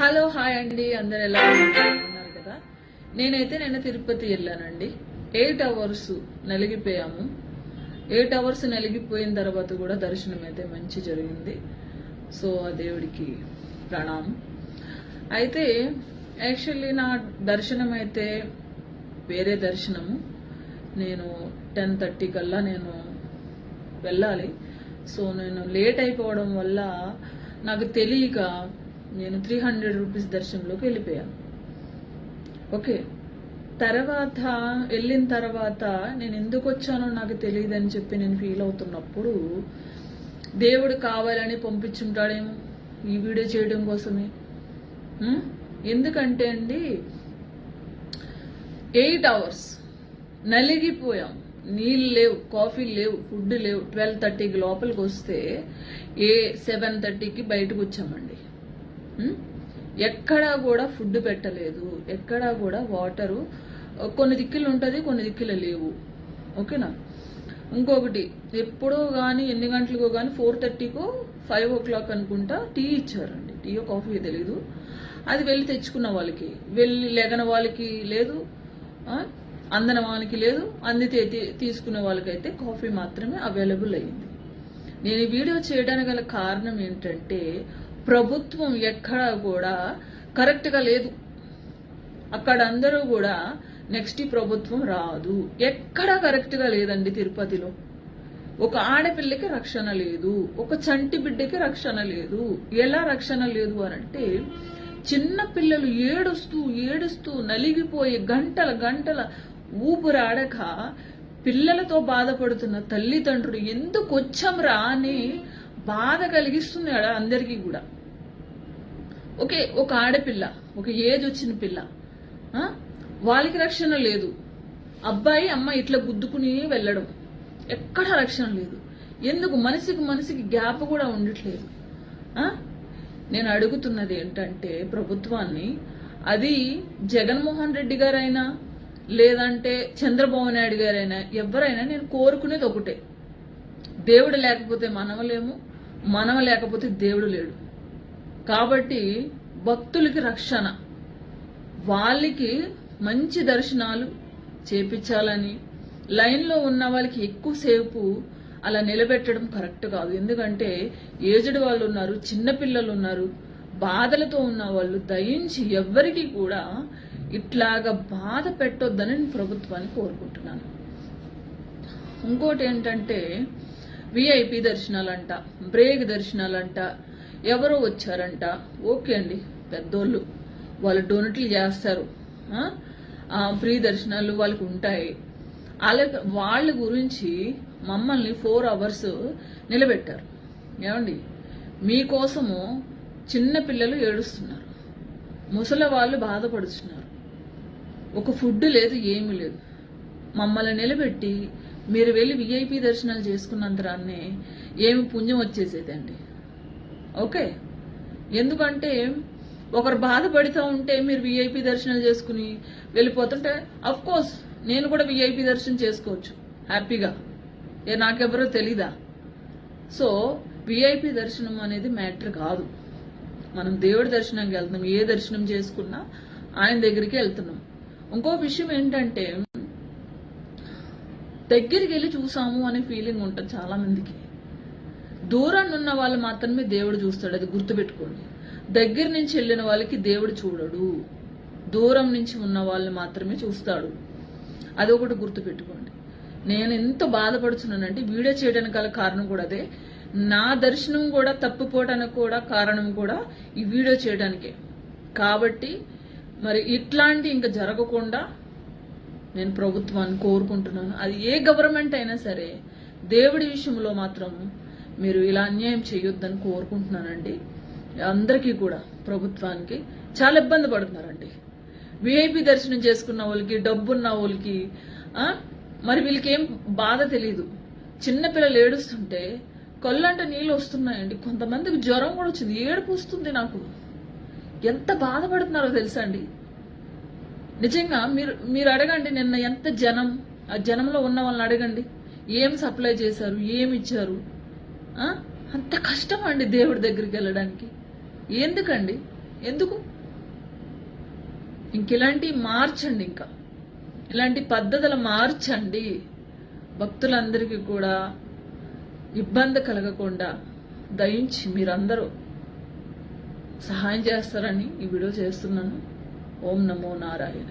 Hello hi అండి, అందరు ఎలా ఉన్నారు కదా. నేనైతే నిన్న తిరుపతి వెళ్ళానండి. 8 hours నలిగిపోయాము. 8 hours నలిగిపోయిన తర్వాత కూడా దర్శనం అయితే మంచి జరిగింది. సో ఆ దేవుడికి ప్రణామం. అయితే యాక్చువల్లీ నా దర్శనం అయితే వేరే దర్శనము. నేను 10:30 కల్లా నేను వెళ్ళాలి. సో నేను లేట్ అయిపోవడం వల్ల నాకు తెలియక నేను 300 రూపీస్ దర్శనంలోకి వెళ్ళిపోయాను. ఓకే, తర్వాత వెళ్ళిన తర్వాత నేను ఎందుకు వచ్చానో నాకు తెలియదని చెప్పి నేను ఫీల్ అవుతున్నప్పుడు దేవుడు కావాలని పంపించుంటాడేమో ఈ వీడియో చేయడం కోసమే. ఎందుకంటే అండి 8 hours నలిగిపోయాం. నీళ్ళు లేవు, కాఫీ లేవు, ఫుడ్ లేవు. 12:30కి లోపలికి వస్తే 7:30కి బయటకు వచ్చామండి. ఎక్కడా కూడా ఫుడ్ పెట్టలేదు, ఎక్కడా కూడా వాటరు కొన్ని దిక్కులు ఉంటుంది, కొన్ని దిక్కులు లేవు. ఓకేనా. ఇంకొకటి ఎప్పుడో కానీ ఎన్ని గంటలకో కానీ 4:30కో 5 o'clock అనుకుంటా టీ ఇచ్చారండి. టీయో కాఫీ తెలీదు. అది వెళ్ళి తెచ్చుకున్న వాళ్ళకి, వెళ్ళి లెగన వాళ్ళకి లేదు, అందిన వాళ్ళకి లేదు, అందితే తీసుకునే వాళ్ళకైతే కాఫీ మాత్రమే అవైలబుల్ అయ్యింది. నేను ఈ వీడియో చేయడానికి గల కారణం ఏంటంటే ప్రభుత్వం ఎక్కడా కూడా కరెక్ట్గా లేదు. అక్కడ అందరూ కూడా నెక్స్ట్ ఈ ప్రభుత్వం రాదు, ఎక్కడా కరెక్ట్గా లేదండి. తిరుపతిలో ఒక ఆడపిల్లకి రక్షణ లేదు, ఒక చంటి బిడ్డకి రక్షణ లేదు. ఎలా రక్షణ లేదు అనంటే చిన్న పిల్లలు ఏడుస్తూ నలిగిపోయి గంటల ఊపిరాడక పిల్లలతో బాధపడుతున్న తల్లిదండ్రులు ఎందుకు వచ్చాంరా అని బాధ కలిగిస్తుంది అందరికీ కూడా. ఓకే, ఒక ఆడపిల్ల, ఒక ఏజ్ వచ్చిన పిల్ల, వాళ్ళకి రక్షణ లేదు. అబ్బాయి అమ్మాయి ఇట్లా గుద్దుకుని వెళ్ళడం, ఎక్కడ రక్షణ లేదు. ఎందుకు మనిషికి గ్యాప్ కూడా ఉండట్లేదు. నేను అడుగుతున్నది ఏంటంటే ప్రభుత్వాన్ని, అది జగన్మోహన్ రెడ్డి గారైనా లేదంటే చంద్రబాబు నాయుడు గారైనా ఎవరైనా నేను కోరుకునేది ఒకటే, దేవుడు లేకపోతే మనవలేము, మనవ లేకపోతే దేవుడు లేడు. కాబట్టి భక్తులకి రక్షణ, వాళ్ళకి మంచి దర్శనాలు చేపించాలని, లైన్లో ఉన్న వాళ్ళకి ఎక్కువసేపు అలా నిలబెట్టడం కరెక్ట్ కాదు. ఎందుకంటే ఏజ్డ్ వాళ్ళు ఉన్నారు, చిన్నపిల్లలు ఉన్నారు, బాధలతో ఉన్న వాళ్ళు. దయించి ఎవ్వరికి కూడా ఇట్లాగా బాధ పెట్టొద్దని నేను ప్రభుత్వాన్ని కోరుకుంటున్నాను. ఇంకోటి ఏంటంటే విఐపి దర్శనాలంట, బ్రేక్ దర్శనాలంట, ఎవరో వచ్చారంట. ఓకే అండి, పెద్దోళ్ళు వాళ్ళు డొనేట్లు చేస్తారు, ఫ్రీ దర్శనాలు వాళ్ళకి ఉంటాయి. అలాగే వాళ్ళ గురించి మమ్మల్ని 4 hours నిలబెట్టారు. ఏమండి, మీకోసము చిన్న పిల్లలు ఏడుస్తున్నారు, ముసలి వాళ్ళు బాధపడుతున్నారు, ఒక ఫుడ్ లేదు, ఏమీ లేదు. మమ్మల్ని నిలబెట్టి మీరు వెళ్ళి విఐపి దర్శనాలు చేసుకున్నంతరాన్నే ఏమి పుణ్యం వచ్చేసేదండి. ఓకే, ఎందుకంటే ఒకరు బాధపడుతూ ఉంటే మీరు విఐపి దర్శనాలు చేసుకుని వెళ్ళిపోతుంటే అఫ్ కోర్స్ నేను కూడా విఐపి దర్శనం చేసుకోవచ్చు హ్యాపీగా, నాకెవరో తెలీదా. సో విఐపి దర్శనం అనేది మ్యాటర్ కాదు. మనం దేవుడి దర్శనంకి వెళ్తున్నాం, ఏ దర్శనం చేసుకున్నా ఆయన దగ్గరికి వెళ్తున్నాం. ఇంకో విషయం ఏంటంటే దగ్గరికి వెళ్ళి చూసాము అనే ఫీలింగ్ ఉంటుంది చాలా మందికి. దూరాన్ని ఉన్న వాళ్ళు మాత్రమే దేవుడు చూస్తాడు, అది గుర్తుపెట్టుకోండి. దగ్గర నుంచి వెళ్ళిన వాళ్ళకి దేవుడు చూడడు, దూరం నుంచి ఉన్న వాళ్ళని మాత్రమే చూస్తాడు. అది ఒకటి గుర్తుపెట్టుకోండి. నేను ఎంత బాధపడుతున్నానంటే వీడియో చేయడానికి గల కారణం కూడా అదే. నా దర్శనం కూడా తప్పిపోవడానికి కూడా కారణం కూడా ఈ వీడియో చేయడానికే. కాబట్టి మరి ఇట్లాంటి ఇంకా జరగకుండా నేను ప్రభుత్వాన్ని కోరుకుంటున్నాను. అది ఏ గవర్నమెంట్ అయినా సరే దేవుడి విషయంలో మాత్రం మీరు ఇలా అన్యాయం చేయొద్దని కోరుకుంటున్నానండి. అందరికీ కూడా ప్రభుత్వానికి చాలా ఇబ్బంది పడుతున్నారండి. విఐపి దర్శనం చేసుకున్న వాళ్ళకి, డబ్బున్న వాళ్ళకి, మరి వీళ్ళకి ఏం బాధ తెలీదు. చిన్నపిల్లలు ఏడుస్తుంటే కళ్ళంటే నీళ్ళు వస్తున్నాయండి. కొంతమందికి జ్వరం కూడా వచ్చింది, ఏడుపు వస్తుంది నాకు. ఎంత బాధపడుతున్నారో తెలుసా అండి. నిజంగా మీరు అడగండి, నిన్న ఎంత జనం, ఆ జనంలో ఉన్న వాళ్ళని అడగండి ఏం సప్లై చేశారు, ఏమి ఇచ్చారు. అంత కష్టం అండి దేవుడి దగ్గరికి వెళ్ళడానికి. ఎందుకండి ఎందుకు? ఇలాంటివి మార్చండి, ఇంకా ఇలాంటి పద్ధతులు మార్చండి. భక్తులందరికీ కూడా ఇబ్బంది కలగకుండా దయించి మీరందరూ సహాయం చేస్తారని ఈ వీడియో చేస్తున్నాను. ఓం నమో నారాయణ.